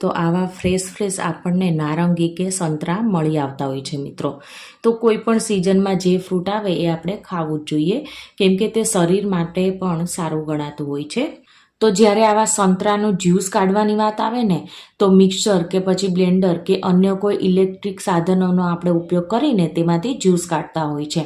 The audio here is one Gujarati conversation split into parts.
તો આવા ફ્રેશ આપણને નારંગી કે સંતરા મળી આવતા હોય છે મિત્રો। તો કોઈ પણ સિઝનમાં જે ફ્રૂટ આવે એ આપણે ખાવું જ જોઈએ, કેમ કે તે શરીર માટે પણ સારું ગણાતું હોય છે। તો જ્યારે આવા સંતરાનું જ્યુસ કાઢવાની વાત આવે ને, તો મિક્સર કે પછી બ્લેન્ડર કે અન્ય કોઈ ઇલેક્ટ્રિક સાધનોનો આપણે ઉપયોગ કરીને તેમાંથી જ્યુસ કાઢતા હોય છે।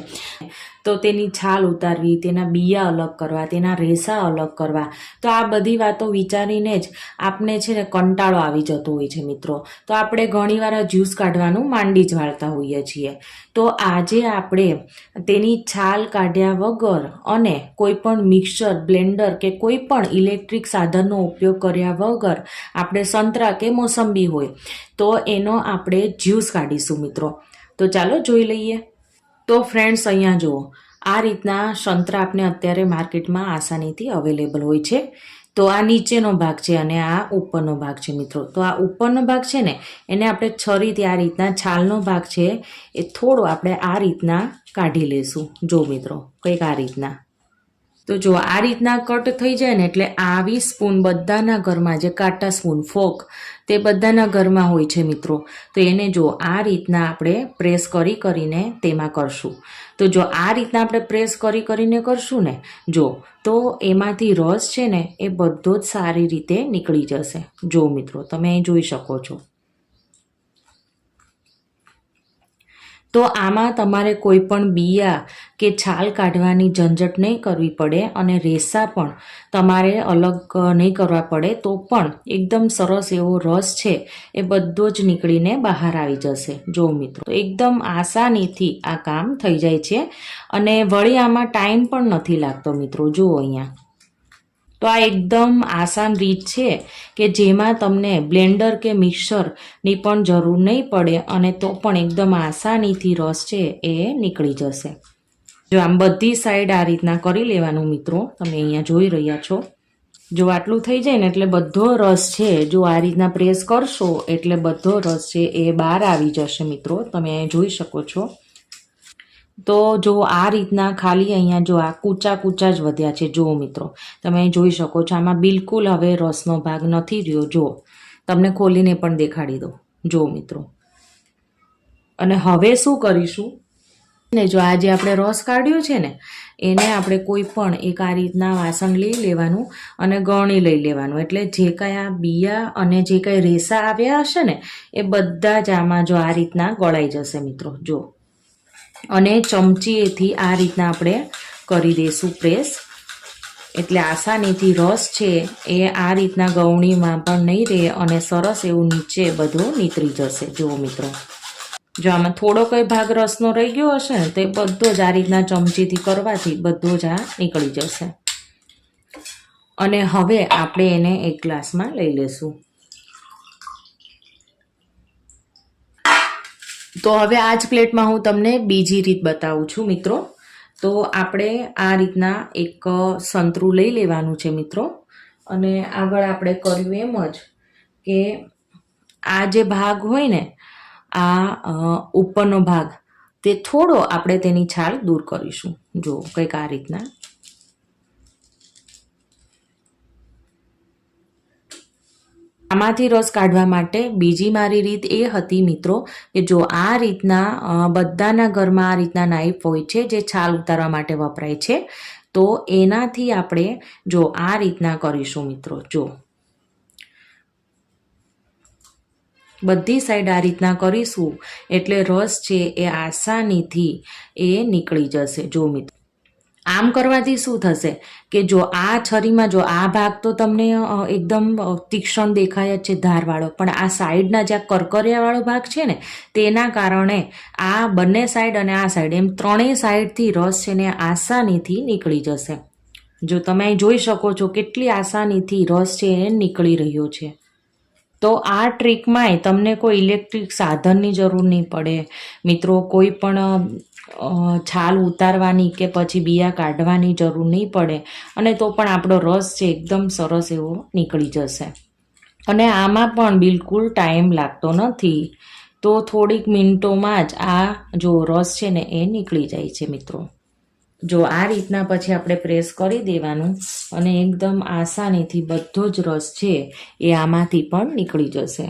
તો તેની છાલ ઉતારવી, તેના બિયા અલગ કરવા, તેના રેસા અલગ કરવા, તો આ બધી વાતો વિચારીને જ આપણે છે ને કંટાળો આવી જતો હોય છે મિત્રો। તો આપણે ઘણીવાર જ્યુસ કાઢવાનું માંડી જ વાળતા હોઈએ છીએ। તો આજે આપણે તેની છાલ કાઢ્યા વગર અને કોઈ પણ મિક્સર, બ્લેન્ડર કે કોઈ પણ ઇલેક્ટ્રિક સાધનનો ઉપયોગ કર્યા વગર આપણે સંતરા કે મોસંબી હોય તો એનો આપણે જ્યુસ કાઢીશું મિત્રો। તો ચાલો જોઈ લઈએ। તો ફ્રેન્ડ્સ, અહીંયા જુઓ, આ રીતના સંતરા આપણે અત્યારે માર્કેટમાં આસાનીથી અવેલેબલ હોય છે। તો આ નીચેનો ભાગ છે અને આ ઉપરનો ભાગ છે મિત્રો। તો આ ઉપરનો ભાગ છે ને એને આપણે છરીથી આ રીતના છાલનો ભાગ છે એ થોડો આપણે આ રીતના કાઢી લઈશું। જો મિત્રો, કંઈક આ રીતના। તો જો આ રીતના કટ થઈ જાય ને એટલે આવી સ્પૂન બધાના ઘરમાં, જે કાંટા સ્પૂન, ફોક, તે બધાના ઘરમાં હોય છે મિત્રો। તો એને જો આ રીતના આપણે પ્રેસ કરીને તેમાં કરશું। તો જો આ રીતના આપણે પ્રેસ કરીને કરશું ને, જો તો એમાંથી રસ છે ને એ બધો જ સારી રીતે નીકળી જશે। જો મિત્રો, તમે અહીં જોઈ શકો છો। તો આમાં તમારે કોઈ પણ બિયા કે છાલ કાઢવાની ઝંઝટ નહીં કરવી પડે અને રેસા પણ તમારે અલગ નહીં કરવા પડે, તો પણ એકદમ સરસ એવો રસ છે એ બધો જ નીકળીને બહાર આવી જશે। જો મિત્રો, એકદમ આસાનીથી આ કામ થઈ જાય છે અને વળી આમાં ટાઈમ પણ નથી લાગતો મિત્રો। જુઓ અહીંયા, તો આ એકદમ આસાન રીત છે કે જેમાં તમને બ્લેન્ડર કે મિક્સરની પણ જરૂર નહીં પડે અને તો પણ એકદમ આસાનીથી રસ છે એ નીકળી જશે। જો આમ બધી સાઈડ આ રીતના કરી લેવાનું મિત્રો। તમે અહીંયા જોઈ રહ્યા છો। જો આટલું થઈ જાય ને એટલે બધો રસ છે, જો આ રીતના પ્રેસ કરશો એટલે બધો રસ છે એ બહાર આવી જશે મિત્રો। તમે અહીંયા જોઈ શકો છો। તો જો આ રીતના ખાલી અહીંયા જો આ કૂચા જ વધ્યા છે। જુઓ મિત્રો, તમે અહીં જોઈ શકો છો, આમાં બિલકુલ હવે રસનો ભાગ નથી રહ્યો। જો તમને ખોલીને પણ દેખાડી દો। જો મિત્રો, અને હવે શું કરીશું ને, જો આ જે આપણે રસ કાઢ્યો છે ને એને આપણે કોઈ પણ એક આ રીતના વાસણ લઈ લેવાનું અને ગળણી લઈ લેવાનું, એટલે જે કાંઈ આ બિયા અને જે કાંઈ રેસા આવ્યા હશે ને એ બધા જ આમાં જો આ રીતના ગળાઈ જશે મિત્રો। જો, અને ચમચીએથી આ રીતના આપણે કરી દઈશું પ્રેસ, એટલે આસાનીથી રસ છે એ આ રીતના ગવણીમાં પણ નહીં રહે અને સરસ એવું નીચે બધું નીતરી જશે। જુઓ મિત્રો, જો આમાં થોડો કઈ ભાગ રસનો રહી ગયો હશે ને તે બધો જ આ રીતના ચમચીથી કરવાથી બધો જ આ નીકળી જશે। અને હવે આપણે એને એક ગ્લાસમાં લઈ લેશું। તો હવે આ જ પ્લેટમાં હું તમને બીજી રીત બતાવું છું મિત્રો। તો આપણે આ રીતના એક સંતરું લઈ લેવાનું છે મિત્રો, અને આગળ આપણે કર્યું એમ જ કે આ જે ભાગ હોય ને, આ ઉપરનો ભાગ, તે થોડો આપણે તેની છાલ દૂર કરીશું। જો કંઈક આ રીતના। આમાંથી રસ કાઢવા માટે બીજી મારી રીત એ હતી મિત્રો કે જો આ રીતના બધાના ઘરમાં આ રીતના નાઈફ હોય છે જે છાલ ઉતારવા માટે વપરાય છે। તો એનાથી આપણે જો આ રીતના કરીશું મિત્રો। જો બધી સાઈડ આ રીતના કરીશું એટલે રસ છે એ આસાનીથી એ નીકળી જશે। જો મિત્રો, આમ કરવાથી શું થશે કે જો આ છરીમાં જો આ ભાગ તો તમને એકદમ તીક્ષ્ણ દેખાય જ છે, ધારવાળો, પણ આ સાઈડના જ્યાં કરકરિયાવાળો ભાગ છે ને તેના કારણે આ બંને સાઈડ અને આ સાઈડ એમ ત્રણેય સાઈડથી રસ છે ને આસાનીથી નીકળી જશે। જો તમે જોઈ શકો છો કેટલી આસાનીથી રસ છે એ નીકળી રહ્યો છે। તો આ ટ્રીકમાંય તમને કોઈ ઇલેક્ટ્રિક સાધનની જરૂર નહીં પડે મિત્રો, કોઈ પણ છાલ ઉતારવાની કે પછી બિયા કાઢવાની જરૂર નહીં પડે, અને તો પણ આપણો રસ છે એકદમ સરસ એવો નીકળી જશે। અને આમાં પણ બિલકુલ ટાઈમ લાગતો નથી। તો થોડીક મિનિટોમાં જ આ જો રસ છે ને એ નીકળી જાય છે મિત્રો। જો આ રીતના પછી આપણે પ્રેસ કરી દેવાનું અને એકદમ આસાનીથી બધો જ રસ છે એ આમાંથી પણ નીકળી જશે.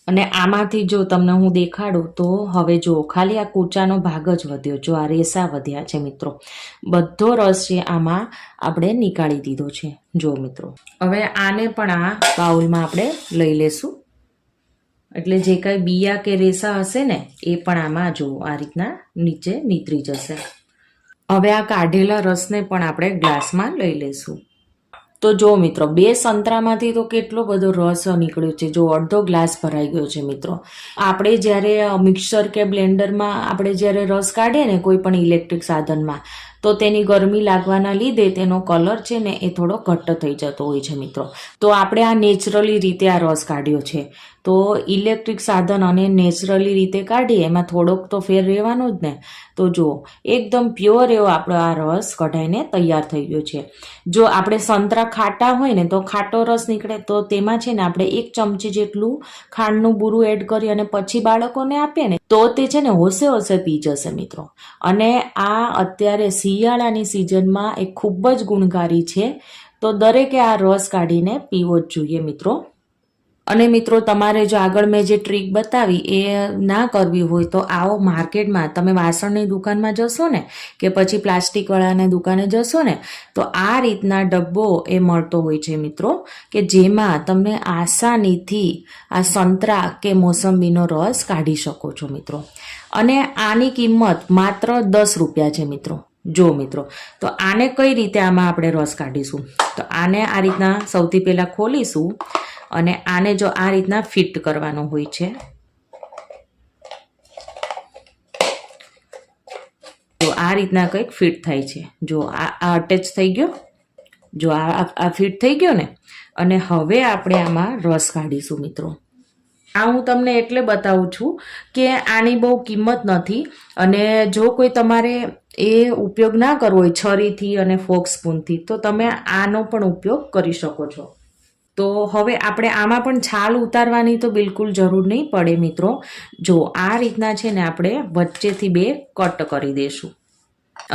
અને આમાંથી જો તમને હું દેખાડું તો હવે જો ખાલી આ કૂચાનો ભાગ જ વધ્યો, જો આ રેસા વધ્યા છે મિત્રો, બધો રસ છે આમાં આપણે નીકાળી દીધો છે. જો મિત્રો, હવે આને પણ આ બાઉલમાં આપણે લઈ લેશું. એટલે જે કાંઈ બિયા કે રેસા હશે ને એ પણ આમાં જો આ રીતના નીચે નીતરી જશે. હવે આ કાઢેલા રસને પણ આપણે ગ્લાસમાં લઈ લેશું. તો જો મિત્રો, 2 સંતરામાંથી તો કેટલો બધો રસ નીકળ્યો છે. જો અડધો ગ્લાસ ભરાઈ ગયો છે મિત્રો. આપણે જ્યારે મિક્સર કે બ્લેન્ડરમાં આપણે જ્યારે રસ કાઢીએ ને કોઈ પણ ઇલેક્ટ્રિક સાધનમાં, તો તેની ગરમી લાગવાના લીધે તેનો કલર છે ને એ થોડો ઘટ્ટ થઈ જતો હોય છે મિત્રો. તો આપણે આ નેચરલી રીતે આ રસ કાઢ્યો છે. તો ઇલેક્ટ્રિક સાધન અને નેચરલી રીતે કાઢીએ એમાં થોડોક તો ફેર રહેવાનો જ ને. તો જો એકદમ પ્યોર એવો આપણો આ રસ કઢાઈને તૈયાર થઈ ગયો છે. જો આપણે સંતરા ખાટા હોય ને તો ખાટો રસ નીકળે, તો તેમાં છે ને આપણે 1 ચમચી જેટલું ખાંડનું બુરું એડ કરી અને પછી બાળકોને આપીએ ને તો તે છે ને હોશે હોશે પી જશે મિત્રો. અને આ અત્યારે શિયાળાની સિઝનમાં એ ખૂબ જ ગુણકારી છે. તો દરેકે આ રસ કાઢીને પીવો જ જોઈએ મિત્રો. અને મિત્રો, તમારે જો આગળ મેં જે ટ્રીક બતાવી એ ના કરવી હોય તો આવો માર્કેટમાં તમે વાસણની દુકાનમાં જશો ને કે પછી પ્લાસ્ટિકવાળાની દુકાને જશો ને તો આ રીતના ડબ્બો એ મળતો હોય છે મિત્રો, કે જેમાં તમે આસાનીથી આ સંતરા કે મોસંબીનો રસ કાઢી શકો છો મિત્રો. અને આની કિંમત માત્ર 10 રૂપિયા છે મિત્રો. જો મિત્રો, તો આને કઈ રીતે આમાં આપણે રસ કાઢીશું, તો આને આ રીતના સૌથી પહેલા ખોલીશું અને આને જો આ રીતના ફિટ કરવાનું હોય છે. જો આ રીતના કંઈક ફિટ થાય છે. જો આ અટેચ થઈ ગયો, જો આ ફિટ થઈ ગયો ને. અને હવે આપણે આમાં રસ કાઢીશું મિત્રો. આ હું તમને એટલે બતાવું છું કે આની બહુ કિંમત નથી. અને જો કોઈ તમારે એ ઉપયોગ ના કરવો હોય છરીથી અને ફોક સ્પૂનથી, તો તમે આનો પણ ઉપયોગ કરી શકો છો. તો હવે આપણે આમાં પણ છાલ ઉતારવાની તો બિલકુલ જરૂર નહીં પડે મિત્રો. જો આ રીતના છે ને આપણે વચ્ચેથી 2 કટ કરી દઈશું.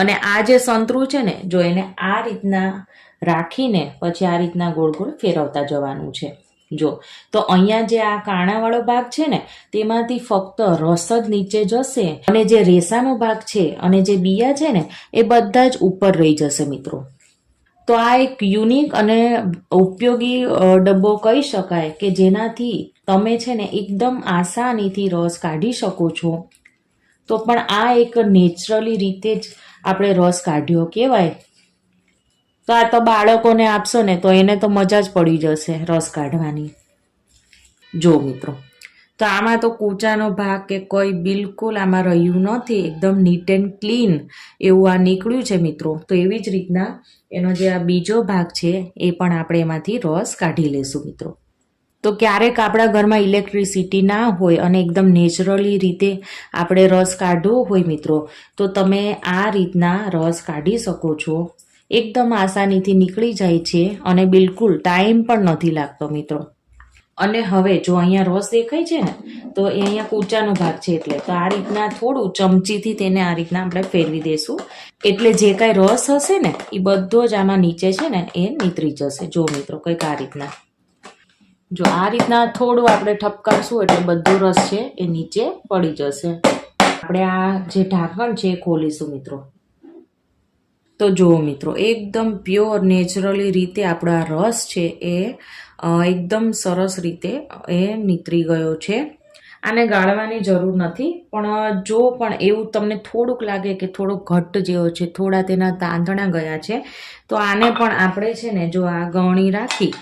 અને આ જે સંતરું છે ને, જો એને આ રીતના રાખીને પછી આ રીતના ગોળ ગોળ ફેરવતા જવાનું છે. જો તો અહીંયા જે આ કાણાવાળો ભાગ છે ને તેમાંથી ફક્ત રસ જ નીચે જશે અને જે રેસાનો ભાગ છે અને જે બિયા છે ને એ બધા જ ઉપર રહી જશે મિત્રો. તો આ એક યુનિક અને ઉપયોગી ડબ્બો કહી શકાય કે જેનાથી તમે છે ને એકદમ આસાનીથી રસ કાઢી શકો છો. તો પણ આ એક નેચરલી રીતે જ આપણે રસ કાઢ્યો કહેવાય. તો આ તો બાળકોને આપશો ને તો એને તો મજા જ પડી જશે રસ કાઢવાની. જો મિત્રો, તો આમાં તો કૂચાનો ભાગ કે કોઈ બિલકુલ આમાં રહ્યું નથી. એકદમ નીટ એન્ડ ક્લીન એવું આ નીકળ્યું છે મિત્રો. તો એવી જ રીતના એનો જે આ બીજો ભાગ છે એ પણ આપણે એમાંથી રસ કાઢી લેશું મિત્રો. તો ક્યારેક આપણા ઘરમાં ઇલેક્ટ્રિસિટી ના હોય અને એકદમ નેચરલી રીતે આપણે રસ કાઢવો હોય મિત્રો, તો તમે આ રીતના રસ કાઢી શકો છો. એકદમ આસાનીથી નીકળી જાય છે અને બિલકુલ ટાઈમ પણ નથી લાગતો મિત્રો. અને હવે જો અહીંયા રસ દેખાય છે ને તો એ અહીંયા કૂચાનો ભાગ છે, એટલે તો આ રીતના થોડું ચમચીથી તેને આ રીતના આપણે ફેરવી દઈશું. એટલે જે કાંઈ રસ હશે ને એ બધો જ આમાં નીચે છે ને એ નીતરી જશે. જો મિત્રો, કંઈક આ રીતના જો આ રીતના થોડું આપણે ઠપકારશું એટલે બધો રસ છે એ નીચે પડી જશે. આપણે આ જે ઢાંકણ છે એ ખોલીશું મિત્રો. તો જુઓ મિત્રો, એકદમ પ્યોર નેચરલી રીતે આપણો આ રસ છે એ એકદમ સરસ રીતે એ નીતરી ગયો છે. આને ગાળવાની જરૂર નથી, પણ જો પણ એવું તમને થોડુંક લાગે કે થોડો ઘટ્ટ જેવો છે, થોડા તેના તાંતણા ગયા છે, તો આને પણ આપણે છે ને જો આ ગળણી રાખી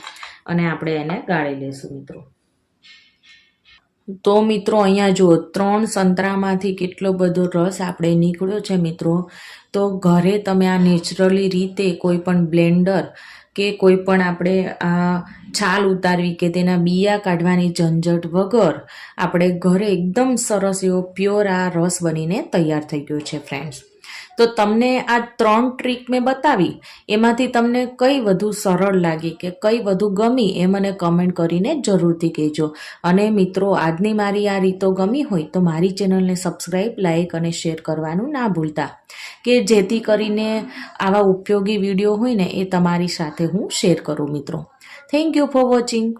અને આપણે એને ગાળી લઈશું મિત્રો. તો મિત્રો, અહીંયા જુઓ 3 સંતરામાંથી કેટલો બધો રસ આપણે નીકળ્યો છે મિત્રો. તો ઘરે તમે આ નેચરલી રીતે કોઈ પણ બ્લેન્ડર કે કોઈ પણ આપણે આ છાલ ઉતારવી કે તેના બિયા કાઢવાની ઝંઝટ વગર આપણે ઘરે એકદમ સરસ એવો પ્યોર આ રસ બનીને તૈયાર થઈ ગયો છે ફ્રેન્ડ્સ. તો તમને આ 3 ટ્રીક મેં બતાવી, એમાંથી તમને કઈ વધુ સરળ લાગી કે કઈ વધુ ગમી એ મને કમેન્ટ કરીને જરૂરથી કહેજો. અને મિત્રો, આજની મારી આ રીતો ગમી હોય તો મારી ચેનલને સબસ્ક્રાઈબ, લાઈક અને શેર કરવાનું ના ભૂલતા, કે જેથી કરીને આવા ઉપયોગી વિડીયો હોય ને એ તમારી સાથે હું શેર કરું મિત્રો. Thank you for watching.